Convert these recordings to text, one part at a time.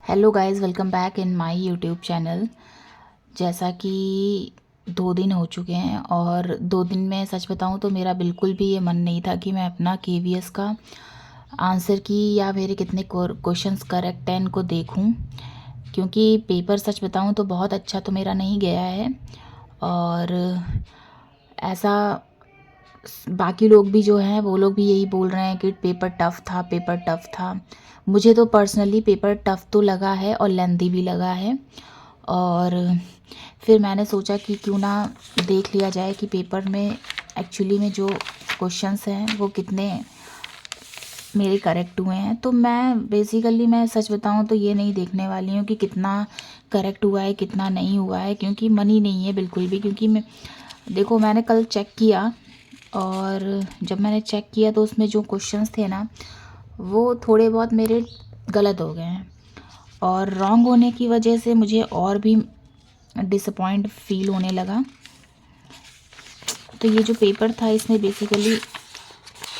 Hello guys, welcome back in my YouTube channel. जैसा कि 2 दिन हो चुके हैं और 2 दिन में सच बताऊं तो मेरा बिल्कुल भी ये मन नहीं था कि मैं अपना केवीएस का आंसर की या मेरे कितने क्वेश्चंस करेक्ट हैं इनको देखूं, क्योंकि पेपर सच बताऊं तो बहुत अच्छा तो मेरा नहीं गया है। और ऐसा बाकी लोग भी जो हैं वो लोग भी यही बोल रहे हैं कि पेपर टफ़ था, पेपर टफ़ था। मुझे तो पर्सनली पेपर टफ़ तो लगा है और लेंथी भी लगा है। और फिर मैंने सोचा कि क्यों ना देख लिया जाए कि पेपर में एक्चुअली में जो क्वेश्चंस हैं वो कितने मेरे करेक्ट हुए हैं। तो मैं सच बताऊं तो ये नहीं देखने वाली हूँ कि कितना करेक्ट हुआ है कितना नहीं हुआ है, क्योंकि मन ही नहीं है बिल्कुल भी। क्योंकि देखो, मैंने कल चेक किया और जब मैंने चेक किया तो उसमें जो क्वेश्चंस थे ना वो थोड़े बहुत मेरे गलत हो गए हैं, और रॉन्ग होने की वजह से मुझे और भी डिसअपॉइंट फील होने लगा। तो ये जो पेपर था इसमें बेसिकली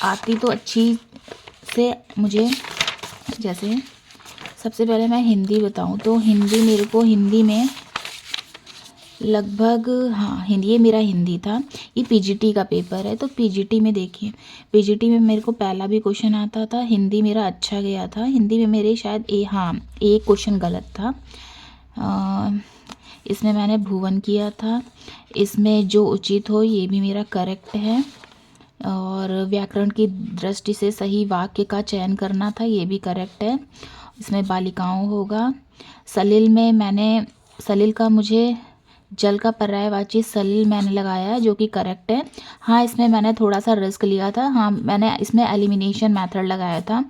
आती तो अच्छी से मुझे, जैसे सबसे पहले मैं हिंदी बताऊं तो हिंदी में लगभग, हाँ हिंदी, ये मेरा हिंदी था। ये पीजीटी का पेपर है, तो पीजीटी में देखिए, पीजीटी में मेरे को पहला भी क्वेश्चन आता था। हिंदी मेरा अच्छा गया था, हिंदी में मेरे शायद एक क्वेश्चन गलत था। इसमें मैंने भुवन किया था। इसमें जो उचित हो ये भी मेरा करेक्ट है, और व्याकरण की दृष्टि से सही वाक्य का चयन करना था, ये भी करेक्ट है। इसमें बालिकाओं होगा। सलिल का मुझे जल का पर्यायवाची सलिल मैंने लगाया है, जो कि करेक्ट है। हाँ, इसमें मैंने थोड़ा सा रिस्क लिया था। हाँ, मैंने इसमें एलिमिनेशन मेथड लगाया था।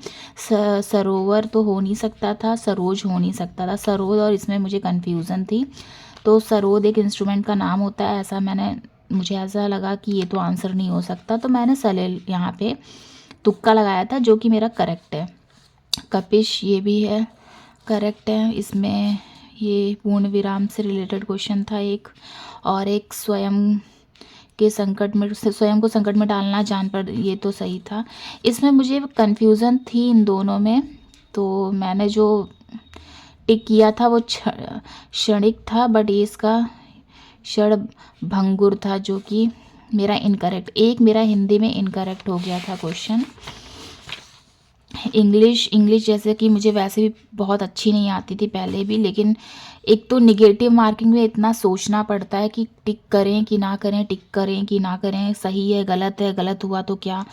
सरोवर तो हो नहीं सकता था, सरोज हो नहीं सकता था। सरोज और इसमें मुझे कन्फ्यूज़न थी। तो सरोद एक इंस्ट्रूमेंट का नाम होता है, मुझे ऐसा लगा कि ये तो आंसर नहीं हो सकता, तो मैंने सलिल यहाँ पे तुक्का लगाया था, जो कि मेरा करेक्ट है। कपिश, ये भी है, करेक्ट है। इसमें ये पूर्ण विराम से रिलेटेड क्वेश्चन था एक, और एक स्वयं को संकट में डालना जान पर, ये तो सही था। इसमें मुझे कन्फ्यूज़न थी इन दोनों में, तो मैंने जो टिक किया था वो क्षणिक था, बट ये इसका क्षण भंगुर था, जो कि मेरा हिंदी में इनकरेक्ट हो गया था क्वेश्चन। इंग्लिश जैसे कि मुझे वैसे भी बहुत अच्छी नहीं आती थी पहले भी, लेकिन एक तो निगेटिव मार्किंग में इतना सोचना पड़ता है कि टिक करें कि ना करें, टिक करें कि ना करें, सही है, गलत हुआ तो क्या।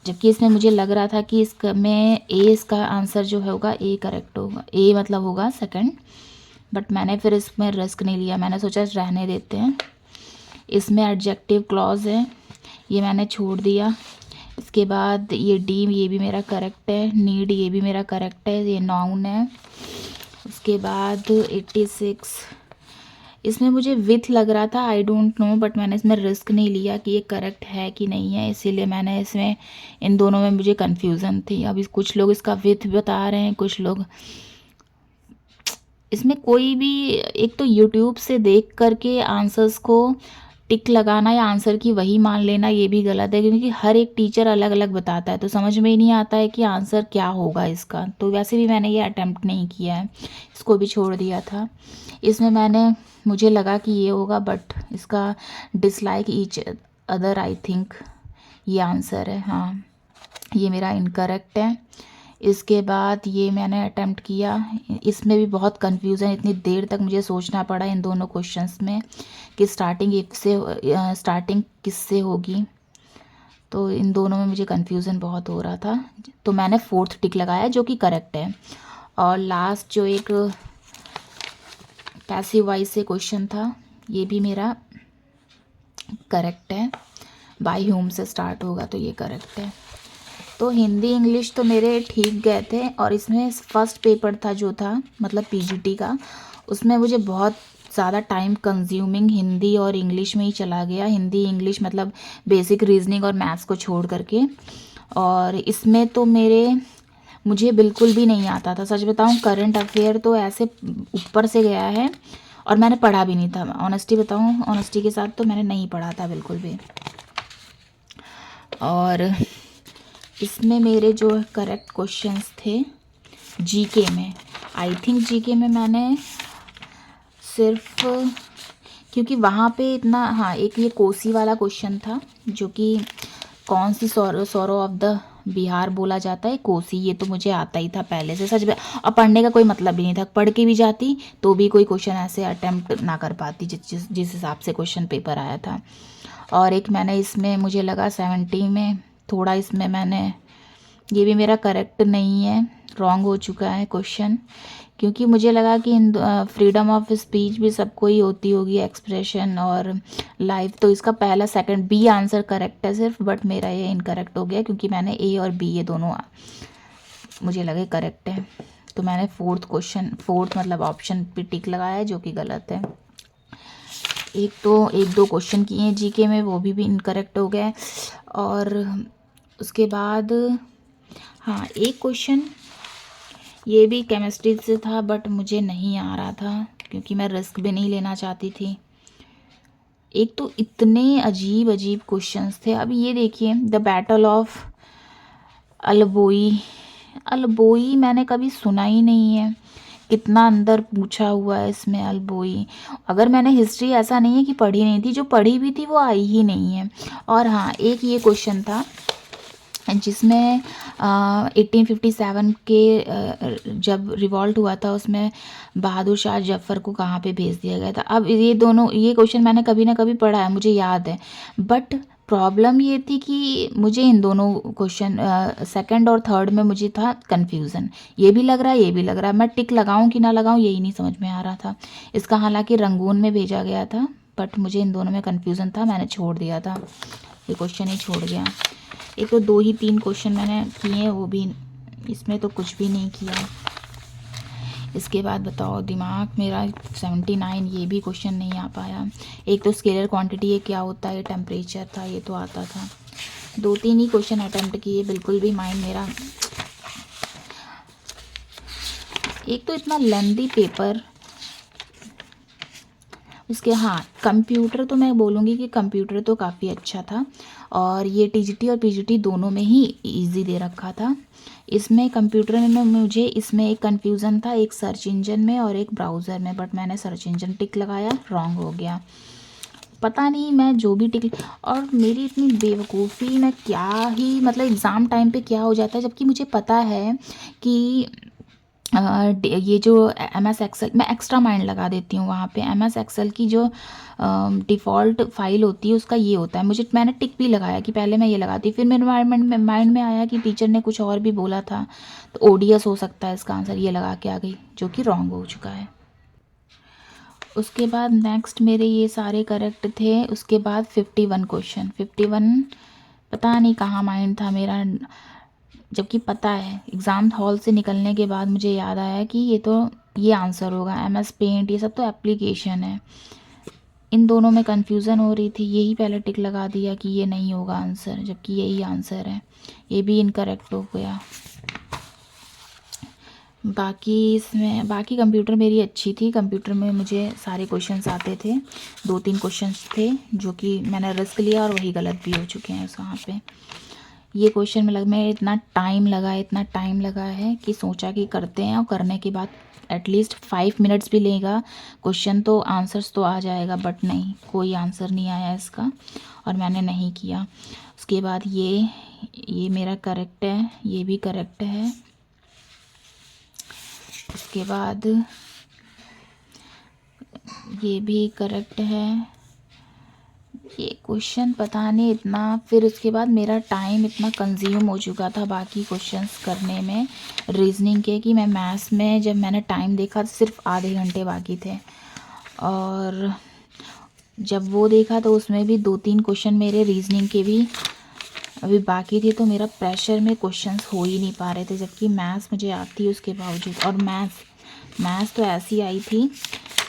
जबकि इसमें मुझे लग रहा था कि इसका आंसर जो होगा ए करेक्ट होगा, ए मतलब होगा सेकंड। बट मैंने फिर इसमें रिस्क नहीं लिया, मैंने सोचा रहने देते हैं। इसमें एडजेक्टिव क्लॉज है, ये मैंने छोड़ दिया। इसके बाद ये डी, ये भी मेरा करेक्ट है। नीड, ये भी मेरा करेक्ट है, ये नाउन है। उसके बाद 86, इसमें मुझे विथ लग रहा था, आई डोंट नो, बट मैंने इसमें रिस्क नहीं लिया कि ये करेक्ट है कि नहीं है, इसीलिए मैंने इसमें, इन दोनों में मुझे कन्फ्यूज़न थी। अभी कुछ लोग इसका विथ बता रहे हैं, कुछ लोग इसमें कोई भी, एक तो यूट्यूब से देख करके आंसर्स को टिक लगाना या आंसर की वही मान लेना, ये भी गलत है, क्योंकि हर एक टीचर अलग अलग बताता है, तो समझ में ही नहीं आता है कि आंसर क्या होगा इसका। तो वैसे भी मैंने ये अटेम्प्ट नहीं किया है, इसको भी छोड़ दिया था। इसमें मुझे लगा कि ये होगा, बट इसका dislike each other, I think ये आंसर है। हाँ, ये मेरा इनकरेक्ट है। इसके बाद ये मैंने अटेम्प्ट किया, इसमें भी बहुत कन्फ्यूज़न, इतनी देर तक मुझे सोचना पड़ा इन दोनों क्वेश्चंस में कि स्टार्टिंग किससे होगी। तो इन दोनों में मुझे कन्फ्यूज़न बहुत हो रहा था, तो मैंने फोर्थ टिक लगाया, जो कि करेक्ट है। और लास्ट जो एक पैसिव वॉइस से क्वेश्चन था, ये भी मेरा करेक्ट है। बाय ह्यूम से स्टार्ट होगा, तो ये करेक्ट है। तो हिंदी इंग्लिश तो मेरे ठीक गए थे, और इसमें फर्स्ट पेपर था जो था, मतलब पीजीटी का, उसमें मुझे बहुत ज़्यादा टाइम कंज्यूमिंग हिंदी और इंग्लिश में ही चला गया। हिंदी इंग्लिश मतलब बेसिक रीजनिंग और मैथ्स को छोड़ करके। और इसमें तो मुझे बिल्कुल भी नहीं आता था, सच बताऊं। करंट अफेयर तो ऐसे ऊपर से गया है, और मैंने पढ़ा भी नहीं था। ऑनेस्टी बताऊं, ऑनेस्टी के साथ तो मैंने नहीं पढ़ा था बिल्कुल भी। और इसमें मेरे जो करेक्ट क्वेश्चंस थे जीके में, आई थिंक जीके में मैंने सिर्फ, क्योंकि वहाँ पे इतना, हाँ एक ये कोसी वाला क्वेश्चन था जो कि कौन सी सौरो ऑफ द बिहार बोला जाता है, कोसी, ये तो मुझे आता ही था पहले से सच में। और पढ़ने का कोई मतलब भी नहीं था, पढ़ के भी जाती तो भी कोई क्वेश्चन ऐसे अटेम्प्ट ना कर पाती जिस हिसाब से क्वेश्चन पेपर आया था। और एक मैंने इसमें मुझे लगा 70 में थोड़ा, इसमें मैंने, ये भी मेरा करेक्ट नहीं है, रॉन्ग हो चुका है क्वेश्चन, क्योंकि मुझे लगा कि इन फ्रीडम ऑफ स्पीच भी सबको ही होती होगी, एक्सप्रेशन और लाइफ, तो इसका पहला सेकंड बी आंसर करेक्ट है सिर्फ, बट मेरा ये इनकरेक्ट हो गया क्योंकि मैंने ए और बी ये दोनों मुझे लगे करेक्ट है। तो मैंने फोर्थ मतलब ऑप्शन पे टिक लगाया है जो कि गलत है। एक दो क्वेश्चन किए हैं जीके में, वो भी इनकरेक्ट हो गए। और उसके बाद हाँ एक क्वेश्चन ये भी केमिस्ट्री से था, बट मुझे नहीं आ रहा था क्योंकि मैं रिस्क भी नहीं लेना चाहती थी। एक तो इतने अजीब अजीब क्वेश्चंस थे। अब ये देखिए, द बैटल ऑफ अलबोई मैंने कभी सुना ही नहीं है, कितना अंदर पूछा हुआ है इसमें अलबोई। अगर मैंने हिस्ट्री, ऐसा नहीं है कि पढ़ी नहीं थी, जो पढ़ी भी थी वो आई ही नहीं है। और हाँ एक ये क्वेश्चन था जिसमें 1857 के जब रिवॉल्ट हुआ था उसमें बहादुर शाह जफ़र को कहाँ पे भेज दिया गया था। अब ये क्वेश्चन मैंने कभी ना कभी पढ़ा है, मुझे याद है, बट प्रॉब्लम ये थी कि मुझे इन दोनों क्वेश्चन सेकंड और थर्ड में मुझे था कन्फ्यूज़न, ये भी लग रहा है ये भी लग रहा है, मैं टिक लगाऊं कि ना लगाऊं यही नहीं समझ में आ रहा था। इसका हालांकि रंगून में भेजा गया था, बट मुझे इन दोनों में कन्फ्यूज़न था, मैंने छोड़ दिया था, ये क्वेश्चन ही छोड़ गया। एक तो 2 ही 3 क्वेश्चन मैंने किए, वो भी इसमें तो कुछ भी नहीं किया। इसके बाद बताओ, दिमाग मेरा 79, ये भी क्वेश्चन नहीं आ पाया। एक तो स्केलर क्वांटिटी ये क्या होता है, टेम्परेचर था, ये तो आता था। 2-3 ही क्वेश्चन अटेम्प्ट किए, बिल्कुल भी माइंड मेरा, एक तो इतना लेंदी पेपर। उसके हाँ कंप्यूटर तो मैं बोलूँगी कि कंप्यूटर तो काफ़ी अच्छा था, और ये टीजीटी और पीजीटी दोनों में ही इजी दे रखा था। इसमें कंप्यूटर में मुझे इसमें एक कन्फ्यूज़न था, एक सर्च इंजन में और एक ब्राउज़र में, बट मैंने सर्च इंजन टिक लगाया, रॉन्ग हो गया। पता नहीं मैं जो भी टिक, और मेरी इतनी बेवकूफ़ी, मैं क्या ही मतलब एग्ज़ाम टाइम पे क्या हो जाता है, जबकि मुझे पता है कि ये जो MS एक्सेल, मैं एक्स्ट्रा माइंड लगा देती हूँ वहाँ पे। MS एक्सेल की जो डिफ़ॉल्ट फाइल होती है उसका ये होता है, मैंने टिक भी लगाया कि पहले मैं ये लगाती, फिर मेरे माइंड में आया कि टीचर ने कुछ और भी बोला था, तो ODS हो सकता है इसका आंसर, ये लगा के आ गई, जो कि रॉन्ग हो चुका है। उसके बाद नेक्स्ट मेरे ये सारे करेक्ट थे। उसके बाद 51 क्वेश्चन, 51 पता नहीं कहाँ माइंड था मेरा, जबकि पता है एग्ज़ाम हॉल से निकलने के बाद मुझे याद आया कि ये आंसर होगा। MS पेंट ये सब तो एप्लीकेशन है, इन दोनों में कन्फ्यूज़न हो रही थी, यही पहले टिक लगा दिया कि ये नहीं होगा आंसर, जबकि यही आंसर है, ये भी इनकरेक्ट हो गया। बाकी कंप्यूटर मेरी अच्छी थी, कंप्यूटर में मुझे सारे क्वेश्चंस आते थे, 2-3 क्वेश्चंस थे जो कि मैंने रिस्क लिया और वही गलत भी हो चुके हैं वहाँ पे। ये क्वेश्चन में इतना टाइम लगा है कि सोचा कि करते हैं, और करने के बाद एटलीस्ट 5 मिनट्स भी लेगा क्वेश्चन तो आंसर्स तो आ जाएगा, बट नहीं, कोई आंसर नहीं आया इसका, और मैंने नहीं किया। उसके बाद ये मेरा करेक्ट है, ये भी करेक्ट है। उसके बाद ये भी करेक्ट है, ये क्वेश्चन पता नहीं इतना, फिर उसके बाद मेरा टाइम इतना कंज्यूम हो चुका था बाकी क्वेश्चंस करने में रीजनिंग के, कि मैं मैथ्स में जब मैंने टाइम देखा तो सिर्फ आधे घंटे बाकी थे, और जब वो देखा तो उसमें भी 2-3 क्वेश्चन मेरे रीजनिंग के भी अभी बाकी थे, तो मेरा प्रेशर में क्वेश्चंस हो ही नहीं पा रहे थे, जबकि मैथ्स मुझे आती है उसके बावजूद। और मैथ्स तो ऐसी आई थी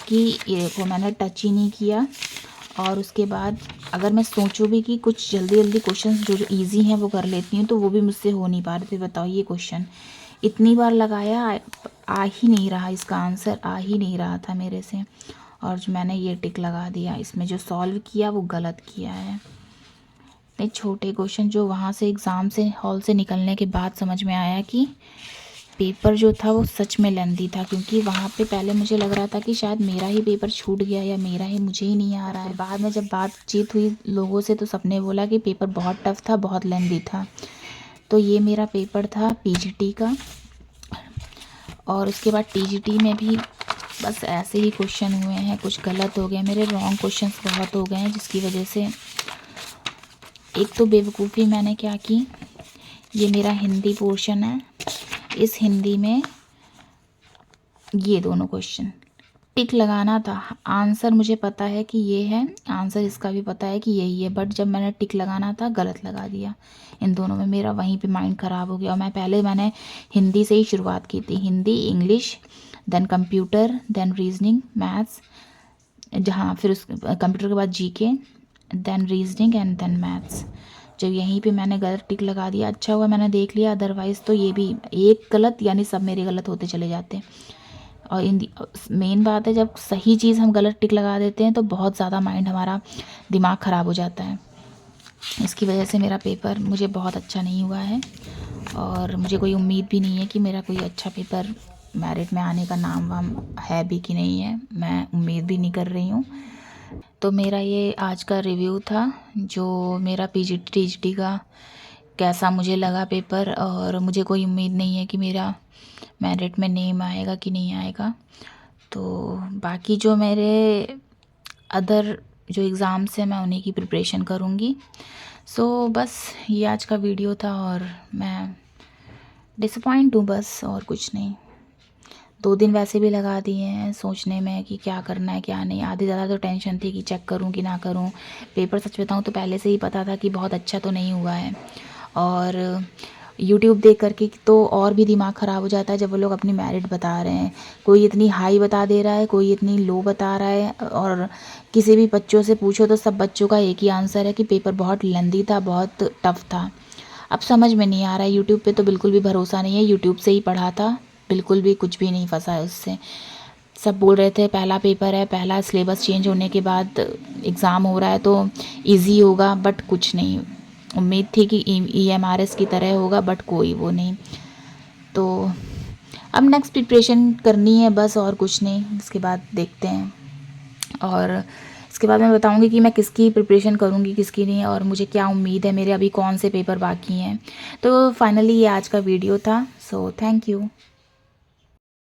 कि ये देखो मैंने टच ही नहीं किया। और उसके बाद अगर मैं सोचूं भी कि कुछ जल्दी क्वेश्चंस जो इजी हैं वो कर लेती हूँ, तो वो भी मुझसे हो नहीं पा रहे थे। बताओ, ये क्वेश्चन इतनी बार लगाया, आ ही नहीं रहा, इसका आंसर आ ही नहीं रहा था मेरे से, और जो मैंने ये टिक लगा दिया, इसमें जो सॉल्व किया वो गलत किया है। इतने छोटे क्वेश्चन जो वहाँ से एग्ज़ाम से हॉल से निकलने के बाद समझ में आया कि पेपर जो था वो सच में लेंदी था, क्योंकि वहाँ पे पहले मुझे लग रहा था कि शायद मेरा ही पेपर छूट गया या मेरा ही मुझे ही नहीं आ रहा है। बाद में जब बातचीत हुई लोगों से तो सबने बोला कि पेपर बहुत टफ था, बहुत लेंदी था। तो ये मेरा पेपर था पीजीटी का। और उसके बाद टीजीटी में भी बस ऐसे ही क्वेश्चन हुए हैं, कुछ गलत हो गए मेरे, रॉन्ग क्वेश्चंस बहुत हो गए हैं, जिसकी वजह से एक तो बेवकूफ़ी मैंने क्या की, ये मेरा हिंदी पोर्शन है, इस हिंदी में ये दोनों क्वेश्चन टिक लगाना था। आंसर मुझे पता है कि ये है, आंसर इसका भी पता है कि यही है, बट जब मैंने टिक लगाना था गलत लगा दिया इन दोनों में। मेरा वहीं पे माइंड ख़राब हो गया। और मैंने हिंदी से ही शुरुआत की थी, Hindi, English, then computer, then reasoning, maths, जहाँ फिर उस कंप्यूटर के बाद GK, then reasoning and then maths. जब यहीं पे मैंने गलत टिक लगा दिया, अच्छा हुआ मैंने देख लिया, अदरवाइज़ तो ये भी एक गलत यानी सब मेरे गलत होते चले जाते। और मेन बात है, जब सही चीज़ हम गलत टिक लगा देते हैं तो बहुत ज़्यादा माइंड हमारा दिमाग ख़राब हो जाता है। इसकी वजह से मेरा पेपर मुझे बहुत अच्छा नहीं हुआ है, और मुझे कोई उम्मीद भी नहीं है कि मेरा कोई अच्छा पेपर मेरिट में आने का नाम वाम है भी कि नहीं है, मैं उम्मीद भी नहीं कर रही हूँ। तो मेरा ये आज का रिव्यू था, जो मेरा टीजीटी का कैसा मुझे लगा पेपर, और मुझे कोई उम्मीद नहीं है कि मेरा मेरिट में नेम आएगा कि नहीं आएगा। तो बाकी जो मेरे अदर जो एग्ज़ाम्स हैं मैं उन्हीं की प्रिपरेशन करूँगी। सो बस ये आज का वीडियो था, और मैं डिसअपॉइंट हूँ बस, और कुछ नहीं। 2 दिन वैसे भी लगा दिए हैं सोचने में कि क्या करना है क्या नहीं। आधी ज़्यादा तो टेंशन थी कि चेक करूं कि ना करूं। पेपर सच बताऊं तो पहले से ही पता था कि बहुत अच्छा तो नहीं हुआ है, और यूट्यूब देख करके तो और भी दिमाग ख़राब हो जाता है जब वो लोग अपनी मेरिट बता रहे हैं। कोई इतनी हाई बता दे रहा है, कोई इतनी लो बता रहा है, और किसी भी बच्चों से पूछो तो सब बच्चों का एक ही आंसर है कि पेपर बहुत लेंदी था, बहुत टफ था। अब समझ में नहीं आ रहा है, यूट्यूब पे तो बिल्कुल भी भरोसा नहीं है। यूट्यूब से ही पढ़ा था, बिल्कुल भी कुछ भी नहीं फंसा है उससे। सब बोल रहे थे पहला पेपर है, पहला सिलेबस चेंज होने के बाद एग्ज़ाम हो रहा है तो इजी होगा, बट कुछ नहीं। उम्मीद थी कि EMRS की तरह होगा, बट कोई वो नहीं। तो अब नेक्स्ट प्रिपरेशन करनी है बस, और कुछ नहीं। इसके बाद देखते हैं, और इसके बाद मैं बताऊंगी कि मैं किसकी प्रिपरेशन करूंगी किसकी नहीं, और मुझे क्या उम्मीद है, मेरे अभी कौन से पेपर बाकी हैं। तो फाइनली ये आज का वीडियो था। So thank you.